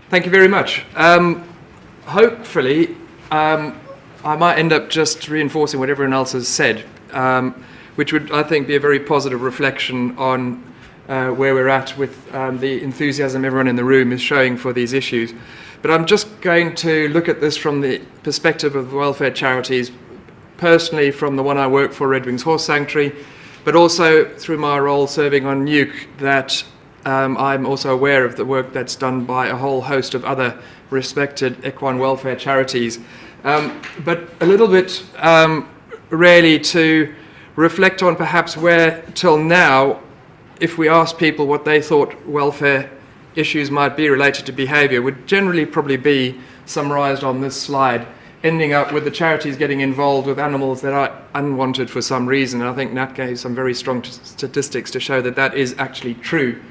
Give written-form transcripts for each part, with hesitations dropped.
Thank you very much. Hopefully, I might end up just reinforcing what everyone else has said, which would, I think, be a very positive reflection on where we're at with the enthusiasm everyone in the room is showing for these issues. But I'm just going to look at this from the perspective of welfare charities, personally from the one I work for, Red Wings Horse Sanctuary, but also through my role serving on Nic, that I'm also aware of the work that's done by a whole host of other respected equine welfare charities. But a little bit really to reflect on perhaps where till now, if we asked people what they thought welfare issues might be related to behaviour, would generally probably be summarised on this slide, ending up with the charities getting involved with animals that are unwanted for some reason. And I think Nat gave some very strong statistics to show that that is actually true.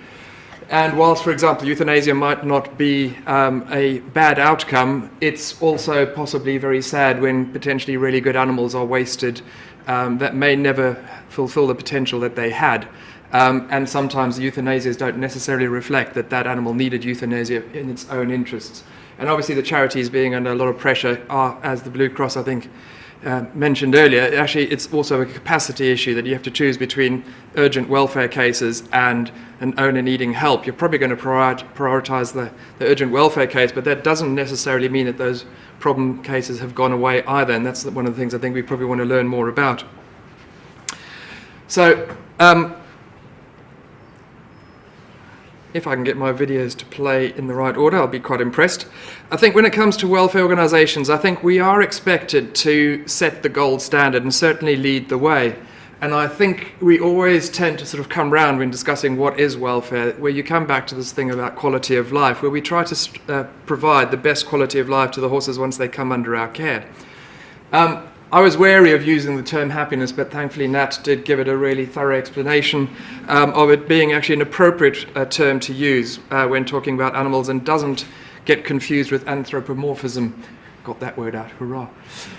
And whilst, for example, euthanasia might not be a bad outcome, it's also possibly very sad when potentially really good animals are wasted that may never fulfill the potential that they had. And sometimes the euthanasias don't necessarily reflect that that animal needed euthanasia in its own interests. And obviously the charities being under a lot of pressure are, as the Blue Cross I think mentioned earlier, actually it's also a capacity issue that you have to choose between urgent welfare cases and an owner needing help. You're probably going to prioritise the urgent welfare case, but that doesn't necessarily mean that those problem cases have gone away either, and that's one of the things I think we probably want to learn more about. So, if I can get my videos to play in the right order, I'll be quite impressed. I think when it comes to welfare organisations, I think we are expected to set the gold standard and certainly lead the way. And I think we always tend to sort of come round when discussing what is welfare, where you come back to this thing about quality of life, where we try to provide the best quality of life to the horses once they come under our care. I was wary of using the term happiness, but thankfully Nat did give it a really thorough explanation of it being actually an appropriate term to use when talking about animals and doesn't get confused with anthropomorphism. Got that word out, hurrah.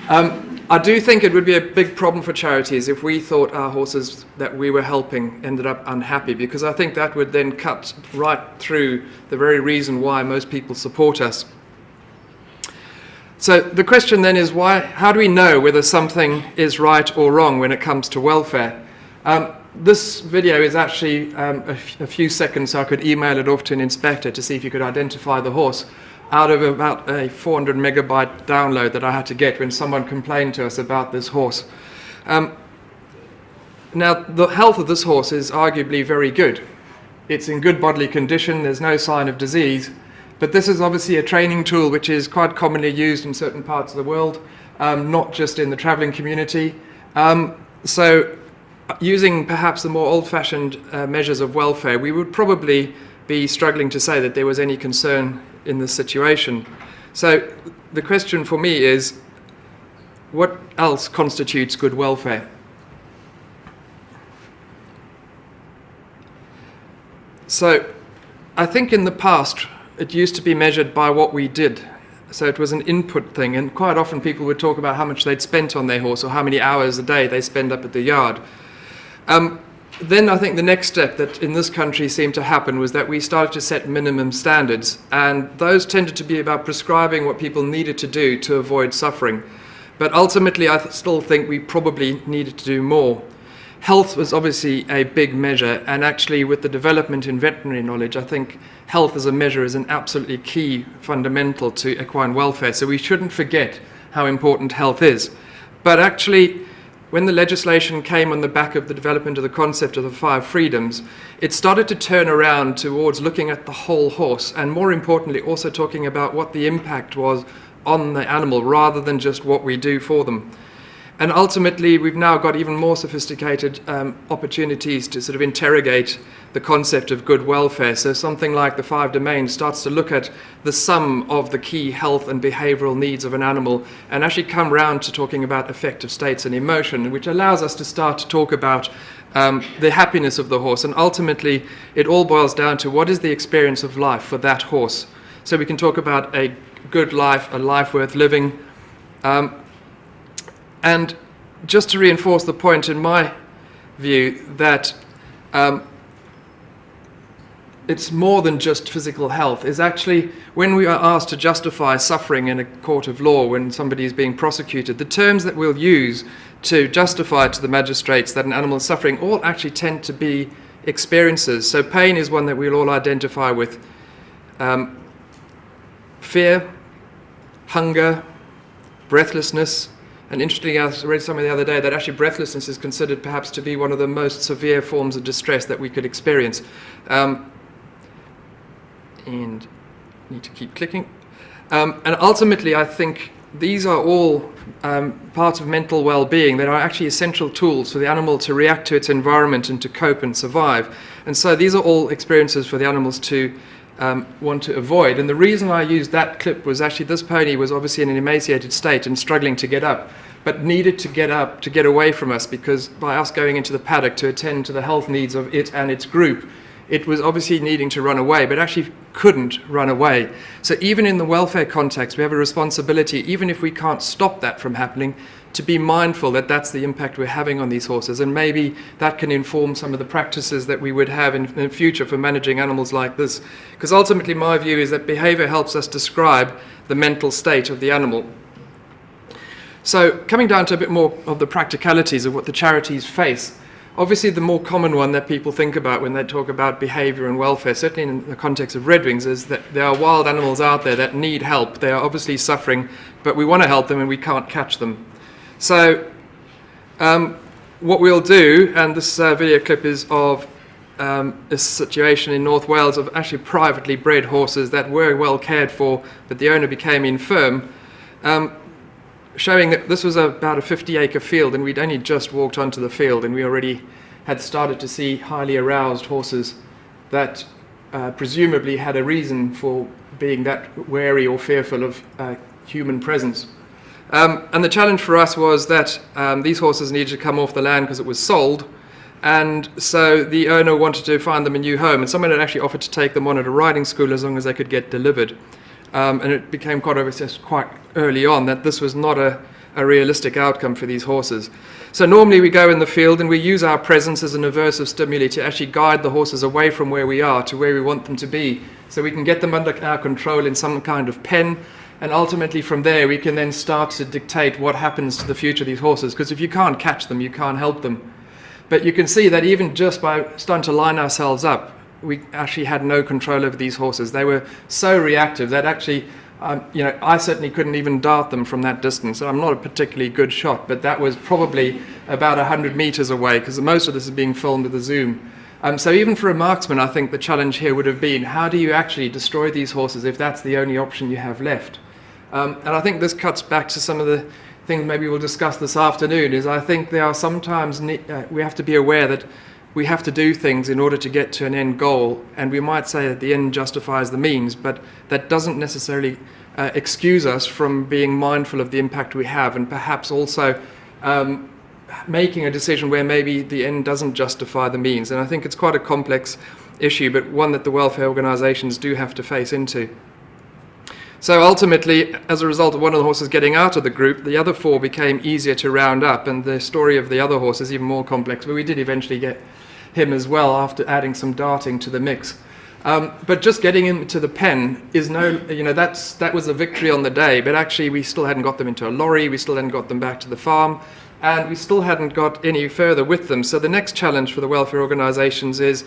I do think it would be a big problem for charities if we thought our horses that we were helping ended up unhappy, because I think that would then cut right through the very reason why most people support us. So the question then is, how do we know whether something is right or wrong when it comes to welfare? This video is actually a few seconds, so I could email it off to an inspector to see if you could identify the horse out of about a 400 megabyte download that I had to get when someone complained to us about this horse. Now, the health of this horse is arguably very good. It's in good bodily condition, there's no sign of disease. But this is obviously a training tool which is quite commonly used in certain parts of the world, not just in the travelling community. So using perhaps the more old-fashioned measures of welfare, we would probably be struggling to say that there was any concern in this situation. So the question for me is, what else constitutes good welfare? So I think in the past, it used to be measured by what we did. So it was an input thing, and quite often people would talk about how much they'd spent on their horse or how many hours a day they spend up at the yard. Then I think the next step that in this country seemed to happen was that we started to set minimum standards, and those tended to be about prescribing what people needed to do to avoid suffering. But ultimately I still think we probably needed to do more. Health was obviously a big measure, and actually with the development in veterinary knowledge, I think health as a measure is an absolutely key fundamental to equine welfare, so we shouldn't forget how important health is. But actually, when the legislation came on the back of the development of the concept of the 5 freedoms, it started to turn around towards looking at the whole horse, and more importantly also talking about what the impact was on the animal rather than just what we do for them. And ultimately, we've now got even more sophisticated opportunities to sort of interrogate the concept of good welfare. So something like the 5 domains starts to look at the sum of the key health and behavioral needs of an animal and actually come round to talking about affective states and emotion, which allows us to start to talk about the happiness of the horse. And ultimately, it all boils down to what is the experience of life for that horse. So we can talk about a good life, a life worth living. And just to reinforce the point in my view that it's more than just physical health. Is actually when we are asked to justify suffering in a court of law, when somebody is being prosecuted, the terms that we'll use to justify to the magistrates that an animal is suffering all actually tend to be experiences. So pain is one that we'll all identify with. Fear, hunger, breathlessness. And interestingly, I read something the other day that actually breathlessness is considered perhaps to be one of the most severe forms of distress that we could experience. And need to keep clicking. And ultimately, I think these are all parts of mental well-being that are actually essential tools for the animal to react to its environment and to cope and survive. And so these are all experiences for the animals to want to avoid. And the reason I used that clip was actually this pony was obviously in an emaciated state and struggling to get up, but needed to get up to get away from us, because by us going into the paddock to attend to the health needs of it and its group, it was obviously needing to run away, but actually couldn't run away. So even in the welfare context, we have a responsibility, even if we can't stop that from happening, to be mindful that that's the impact we're having on these horses. And maybe that can inform some of the practices that we would have in the future for managing animals like this. Because ultimately my view is that behavior helps us describe the mental state of the animal. So coming down to a bit more of the practicalities of what the charities face, obviously the more common one that people think about when they talk about behavior and welfare, certainly in the context of Red Wings, is that there are wild animals out there that need help. They are obviously suffering, but we want to help them and we can't catch them. So what we'll do, and this video clip is of a situation in North Wales of actually privately bred horses that were well cared for, but the owner became infirm, showing that this was about a 50-acre field, and we'd only just walked onto the field, and we already had started to see highly aroused horses that presumably had a reason for being that wary or fearful of human presence. And the challenge for us was that these horses needed to come off the land because it was sold, and so the owner wanted to find them a new home, and someone had actually offered to take them on at a riding school as long as they could get delivered. And it became quite obvious quite early on that this was not a realistic outcome for these horses. So normally we go in the field and we use our presence as an aversive stimuli to actually guide the horses away from where we are to where we want them to be, so we can get them under our control in some kind of pen, and ultimately from there we can then start to dictate what happens to the future of these horses, because if you can't catch them, you can't help them. But you can see that even just by starting to line ourselves up, we actually had no control over these horses. They were so reactive that actually, I certainly couldn't even dart them from that distance. And I'm not a particularly good shot, but that was probably about 100 meters away, because most of this is being filmed with a zoom. So even for a marksman, I think the challenge here would have been, how do you actually destroy these horses if that's the only option you have left? And I think this cuts back to some of the things maybe we'll discuss this afternoon, is I think there are sometimes, we have to be aware that we have to do things in order to get to an end goal, and we might say that the end justifies the means, but that doesn't necessarily excuse us from being mindful of the impact we have, and perhaps also making a decision where maybe the end doesn't justify the means. And I think it's quite a complex issue, but one that the welfare organisations do have to face into. So ultimately, as a result of one of the horses getting out of the group, the other four became easier to round up, and the story of the other horse is even more complex, but we did eventually get him as well after adding some darting to the mix. But just getting him to the pen is that was a victory on the day, but actually we still hadn't got them into a lorry, we still hadn't got them back to the farm, and we still hadn't got any further with them. So the next challenge for the welfare organisations is,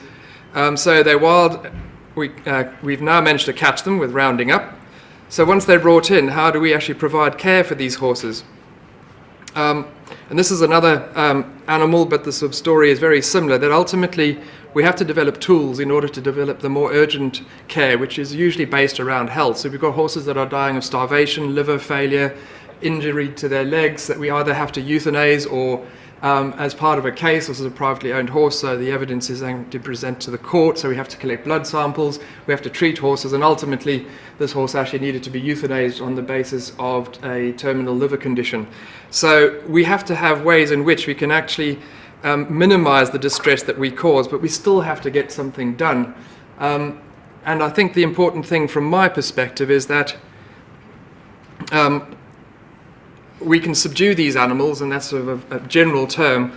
so they're wild, we've now managed to catch them with rounding up. So once they're brought in, how do we actually provide care for these horses? And this is another animal, but the sort of story is very similar, that ultimately we have to develop tools in order to develop the more urgent care, which is usually based around health. So we've got horses that are dying of starvation, liver failure, injury to their legs, that we either have to euthanize or as part of a case, this is a privately owned horse, so the evidence is to present to the court, so we have to collect blood samples, we have to treat horses, and ultimately this horse actually needed to be euthanized on the basis of a terminal liver condition. So we have to have ways in which we can actually minimize the distress that we cause, but we still have to get something done. And I think the important thing from my perspective is that we can subdue these animals, and that's sort of a general term,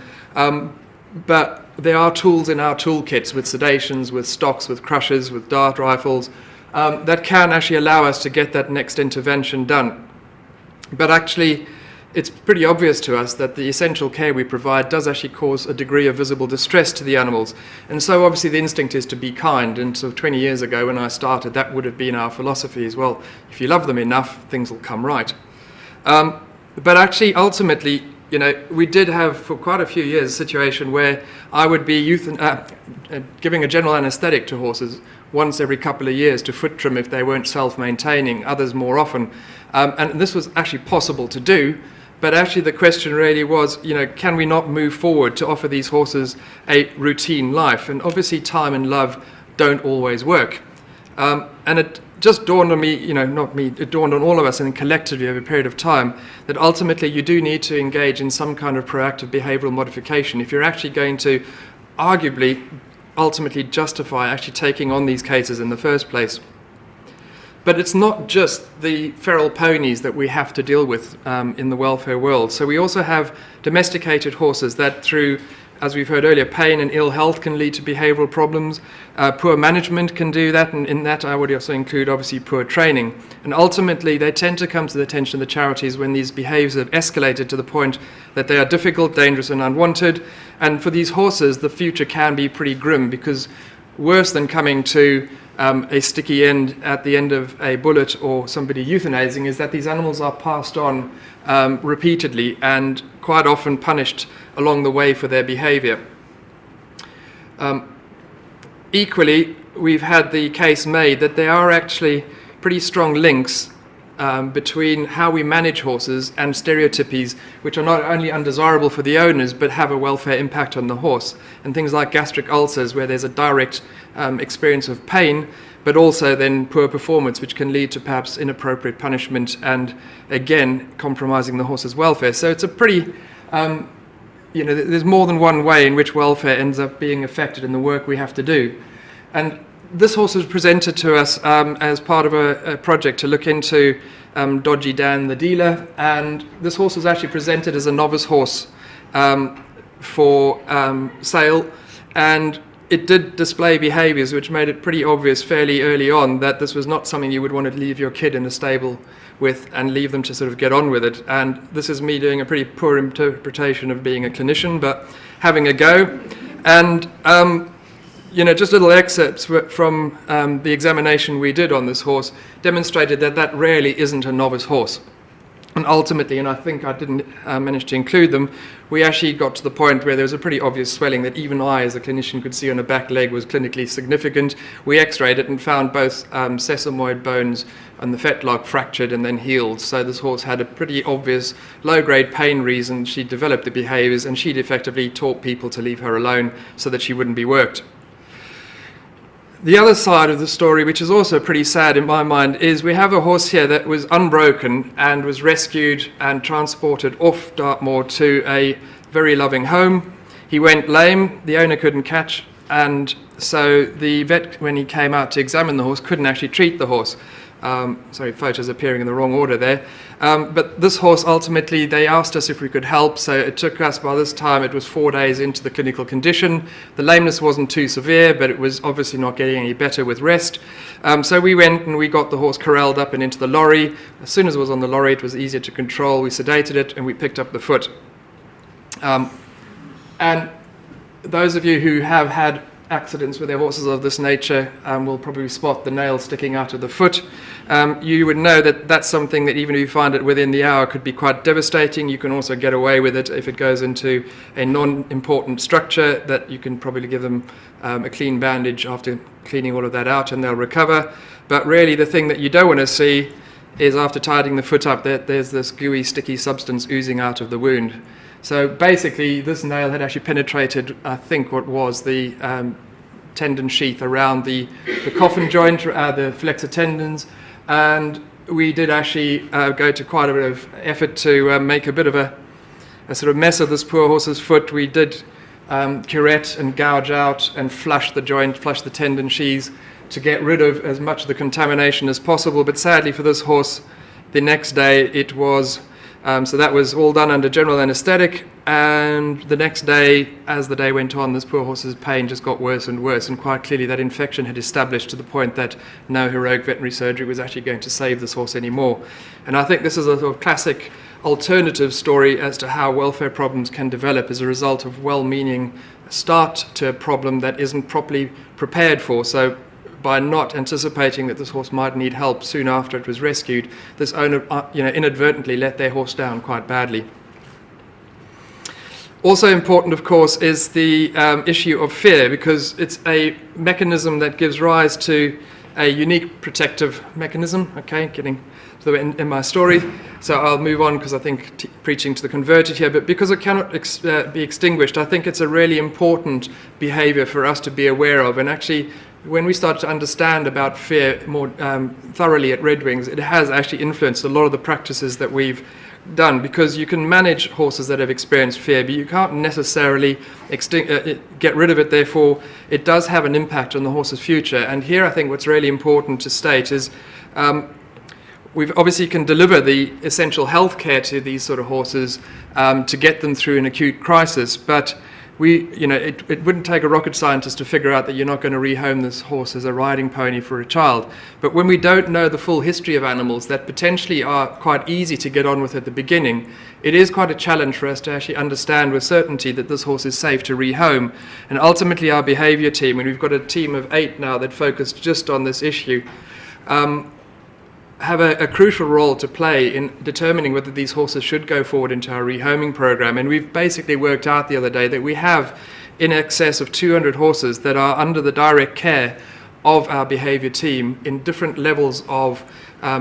but there are tools in our toolkits with sedations, with stocks, with crushers, with dart rifles, that can actually allow us to get that next intervention done. But actually, it's pretty obvious to us that the essential care we provide does actually cause a degree of visible distress to the animals. And so obviously the instinct is to be kind. And so 20 years ago when I started, that would have been our philosophy as well. If you love them enough, things will come right. But actually, ultimately, we did have for quite a few years a situation where I would be giving a general anesthetic to horses once every couple of years to foot trim if they weren't self-maintaining, others more often. And this was actually possible to do. But actually the question really was, can we not move forward to offer these horses a routine life? And obviously time and love don't always work. And it just dawned on me, not me, it dawned on all of us and collectively over a period of time that ultimately you do need to engage in some kind of proactive behavioral modification if you're actually going to arguably ultimately justify actually taking on these cases in the first place. But it's not just the feral ponies that we have to deal with in the welfare world. So we also have domesticated horses that through, as we've heard earlier, pain and ill health can lead to behavioral problems. Poor management can do that, and in that I would also include obviously poor training. And ultimately they tend to come to the attention of the charities when these behaviours have escalated to the point that they are difficult, dangerous and unwanted. And for these horses the future can be pretty grim, because worse than coming to a sticky end at the end of a bullet or somebody euthanizing is that these animals are passed on repeatedly and quite often punished along the way for their behavior. Equally, we've had the case made that there are actually pretty strong links between how we manage horses and stereotypies, which are not only undesirable for the owners but have a welfare impact on the horse. And things like gastric ulcers, where there's a direct experience of pain, but also then poor performance, which can lead to perhaps inappropriate punishment and again compromising the horse's welfare. So it's a pretty there's more than one way in which welfare ends up being affected in the work we have to do. And this horse was presented to us as part of a project to look into Dodgy Dan the dealer, and this horse was actually presented as a novice horse for sale, and it did display behaviours which made it pretty obvious fairly early on that this was not something you would want to leave your kid in a stable with and leave them to sort of get on with it. And this is me doing a pretty poor interpretation of being a clinician, but having a go. And just little excerpts from the examination we did on this horse demonstrated that that really isn't a novice horse. And ultimately, and I think I didn't manage to include them, we actually got to the point where there was a pretty obvious swelling that even I, as a clinician, could see on the back leg was clinically significant. We x-rayed it and found both sesamoid bones and the fetlock fractured and then healed. So this horse had a pretty obvious low-grade pain reason. She developed the behaviours, and she'd effectively taught people to leave her alone so that she wouldn't be worked. The other side of the story, which is also pretty sad in my mind, is we have a horse here that was unbroken and was rescued and transported off Dartmoor to a very loving home. He went lame, the owner couldn't catch, and so the vet, when he came out to examine the horse, couldn't actually treat the horse. Sorry, photos appearing in the wrong order there. But this horse, ultimately, they asked us if we could help, so it took us, by this time, it was 4 days into the clinical condition. The lameness wasn't too severe, but it was obviously not getting any better with rest. So we went and we got the horse corralled up and into the lorry. As soon as it was on the lorry, it was easier to control. We sedated it and we picked up the foot. And those of you who have had accidents with their horses of this nature will probably spot the nail sticking out of the foot. You would know that that's something that even if you find it within the hour could be quite devastating. You can also get away with it if it goes into a non-important structure, that you can probably give them a clean bandage after cleaning all of that out and they'll recover. But really the thing that you don't want to see is after tidying the foot up that there's this gooey sticky substance oozing out of the wound. So basically this nail had actually penetrated, I think, what was the tendon sheath around the coffin joint, the flexor tendons, and we did actually go to quite a bit of effort to make a bit of a sort of mess of this poor horse's foot. We did curette and gouge out and flush the joint, flush the tendon sheaths to get rid of as much of the contamination as possible. But sadly for this horse, the next day it was So that was all done under general anaesthetic, and the next day, as the day went on, this poor horse's pain just got worse and worse, and quite clearly that infection had established to the point that no heroic veterinary surgery was actually going to save this horse anymore. And I think this is a sort of classic alternative story as to how welfare problems can develop as a result of well-meaning start to a problem that isn't properly prepared for. So by not anticipating that this horse might need help soon after it was rescued, this owner inadvertently let their horse down quite badly. Also important, of course, is the issue of fear, because it's a mechanism that gives rise to a unique protective mechanism. Okay, getting to the end in my story, so I'll move on because I think preaching to the converted here, but because it cannot be extinguished, I think it's a really important behavior for us to be aware of. And actually, when we start to understand about fear more thoroughly at Red Wings, it has actually influenced a lot of the practices that we've done, because you can manage horses that have experienced fear, but you can't necessarily get rid of it. Therefore, it does have an impact on the horse's future. And here I think what's really important to state is we obviously can deliver the essential health care to these sort of horses to get them through an acute crisis, but it wouldn't take a rocket scientist to figure out that you're not going to rehome this horse as a riding pony for a child. But when we don't know the full history of animals that potentially are quite easy to get on with at the beginning, it is quite a challenge for us to actually understand with certainty that this horse is safe to rehome. And ultimately our behavior team, and we've got a team of 8 now that focus just on this issue, have a crucial role to play in determining whether these horses should go forward into our rehoming program. And we've basically worked out the other day that we have in excess of 200 horses that are under the direct care of our behavior team in different levels of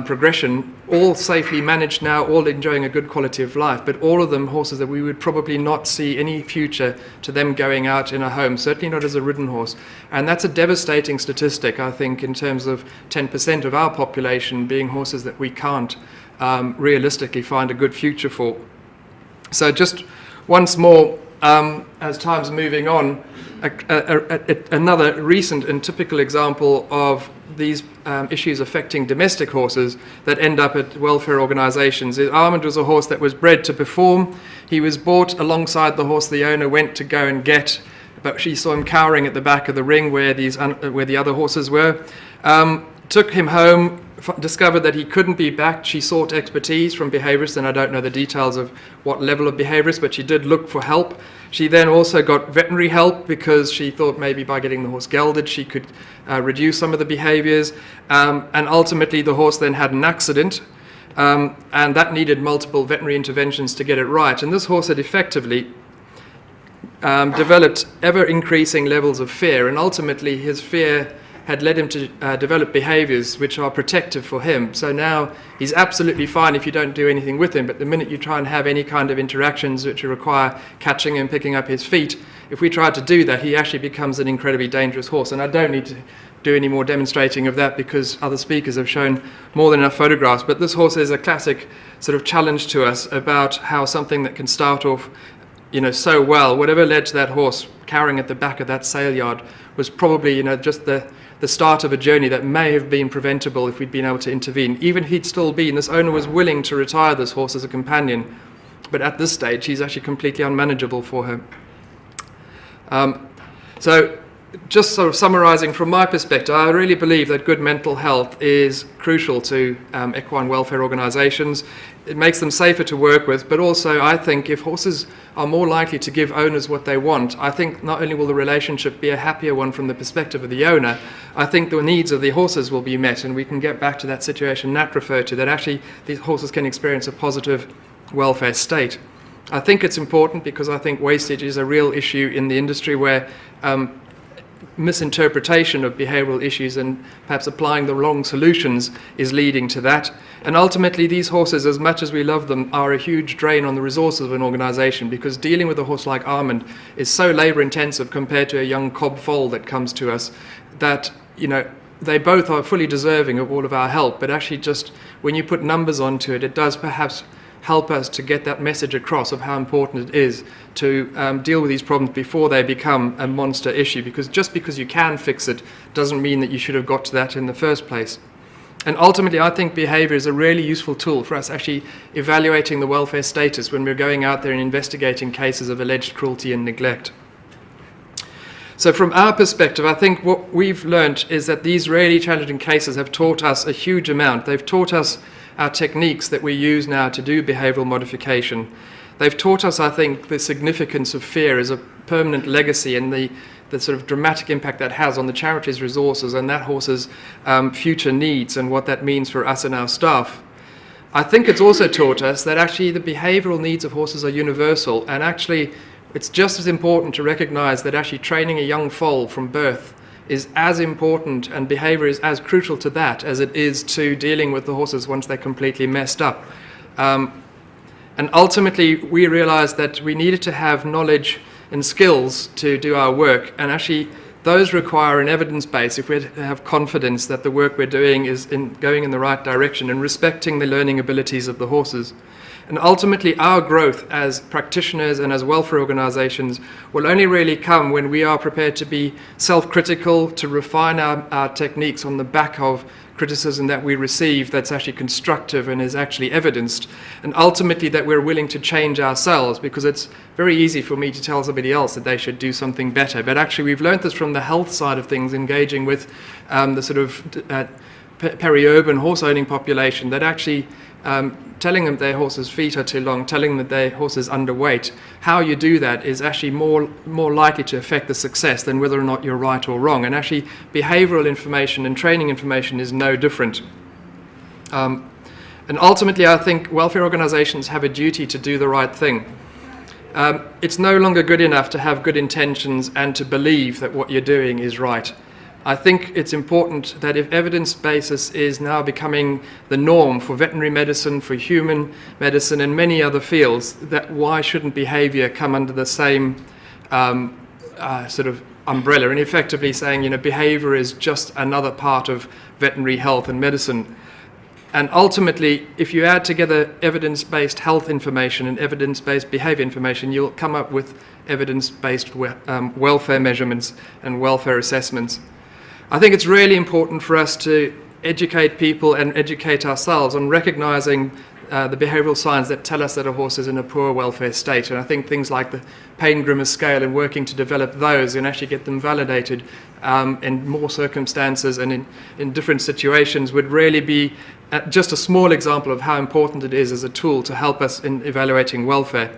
progression, all safely managed now, all enjoying a good quality of life, but all of them horses that we would probably not see any future to them going out in a home, certainly not as a ridden horse. And that's a devastating statistic, I think, in terms of 10% of our population being horses that we can't realistically find a good future for. So just once more, as time's moving on, another recent and typical example of these issues affecting domestic horses that end up at welfare organisations. Armand was a horse that was bred to perform. He was bought alongside the horse the owner went to go and get, but she saw him cowering at the back of the ring where the other horses were. Took him home, discovered that he couldn't be backed. She sought expertise from behaviourists, and I don't know the details of what level of behaviourists, but she did look for help. She then also got veterinary help because she thought maybe by getting the horse gelded she could reduce some of the behaviours. And ultimately the horse then had an accident, and that needed multiple veterinary interventions to get it right. And this horse had effectively developed ever-increasing levels of fear, and ultimately his fear had led him to develop behaviours which are protective for him. So now he's absolutely fine if you don't do anything with him, but the minute you try and have any kind of interactions which require catching him, picking up his feet, if we try to do that, he actually becomes an incredibly dangerous horse. And I don't need to do any more demonstrating of that because other speakers have shown more than enough photographs. But this horse is a classic sort of challenge to us about how something that can start off so well, whatever led to that horse cowering at the back of that sale yard was probably just the start of a journey that may have been preventable if we'd been able to intervene. Even if he'd still been, this owner was willing to retire this horse as a companion, but at this stage he's actually completely unmanageable for her. So just sort of summarising from my perspective, I really believe that good mental health is crucial to equine welfare organisations. It makes them safer to work with, but also I think if horses are more likely to give owners what they want, I think not only will the relationship be a happier one from the perspective of the owner, I think the needs of the horses will be met, and we can get back to that situation Nat referred to, that actually these horses can experience a positive welfare state. I think it's important because I think wastage is a real issue in the industry where misinterpretation of behavioural issues and perhaps applying the wrong solutions is leading to that. And ultimately these horses, as much as we love them, are a huge drain on the resources of an organisation, because dealing with a horse like Armand is so labour intensive compared to a young cob foal that comes to us that they both are fully deserving of all of our help. But actually just when you put numbers onto it, it does perhaps help us to get that message across of how important it is to deal with these problems before they become a monster issue, because just because you can fix it doesn't mean that you should have got to that in the first place. And ultimately, I think behavior is a really useful tool for us actually evaluating the welfare status when we're going out there and investigating cases of alleged cruelty and neglect. So from our perspective, I think what we've learned is that these really challenging cases have taught us a huge amount. They've taught us our techniques that we use now to do behavioral modification. They've taught us, I think, the significance of fear as a permanent legacy and the sort of dramatic impact that has on the charity's resources and that horse's future needs and what that means for us and our staff. I think it's also taught us that actually the behavioral needs of horses are universal, and actually it's just as important to recognize that actually training a young foal from birth is as important, and behavior is as crucial to that as it is to dealing with the horses once they're completely messed up. And ultimately, we realized that we needed to have knowledge and skills to do our work, and actually those require an evidence base if we have confidence that the work we're doing is going in the right direction and respecting the learning abilities of the horses. And ultimately, our growth as practitioners and as welfare organizations will only really come when we are prepared to be self-critical, to refine our techniques on the back of criticism that we receive that's actually constructive and is actually evidenced, and ultimately that we're willing to change ourselves, because it's very easy for me to tell somebody else that they should do something better. But actually we've learned this from the health side of things, engaging with the sort of peri-urban horse owning population, that actually telling them their horse's feet are too long, telling them that their horse is underweight, how you do that is actually more likely to affect the success than whether or not you're right or wrong. And actually behavioral information and training information is no different. And ultimately, I think welfare organizations have a duty to do the right thing. It's no longer good enough to have good intentions and to believe that what you're doing is right. I think it's important that if evidence basis is now becoming the norm for veterinary medicine, for human medicine and many other fields, that why shouldn't behavior come under the same sort of umbrella, and effectively saying, you know, behavior is just another part of veterinary health and medicine. And ultimately, if you add together evidence-based health information and evidence-based behavior information, you'll come up with evidence-based welfare measurements and welfare assessments. I think it's really important for us to educate people and educate ourselves on recognizing the behavioral signs that tell us that a horse is in a poor welfare state. And I think things like the pain grimace scale and working to develop those and actually get them validated in more circumstances and in different situations would really be just a small example of how important it is as a tool to help us in evaluating welfare.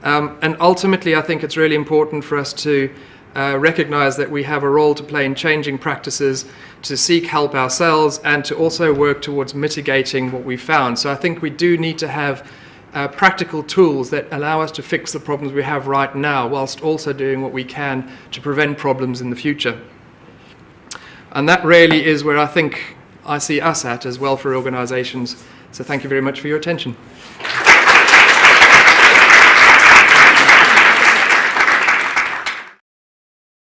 And ultimately, I think it's really important for us to recognize that we have a role to play in changing practices, to seek help ourselves, and to also work towards mitigating what we found. So I think we do need to have practical tools that allow us to fix the problems we have right now, whilst also doing what we can to prevent problems in the future. And that really is where I think I see us at as welfare organizations. So thank you very much for your attention.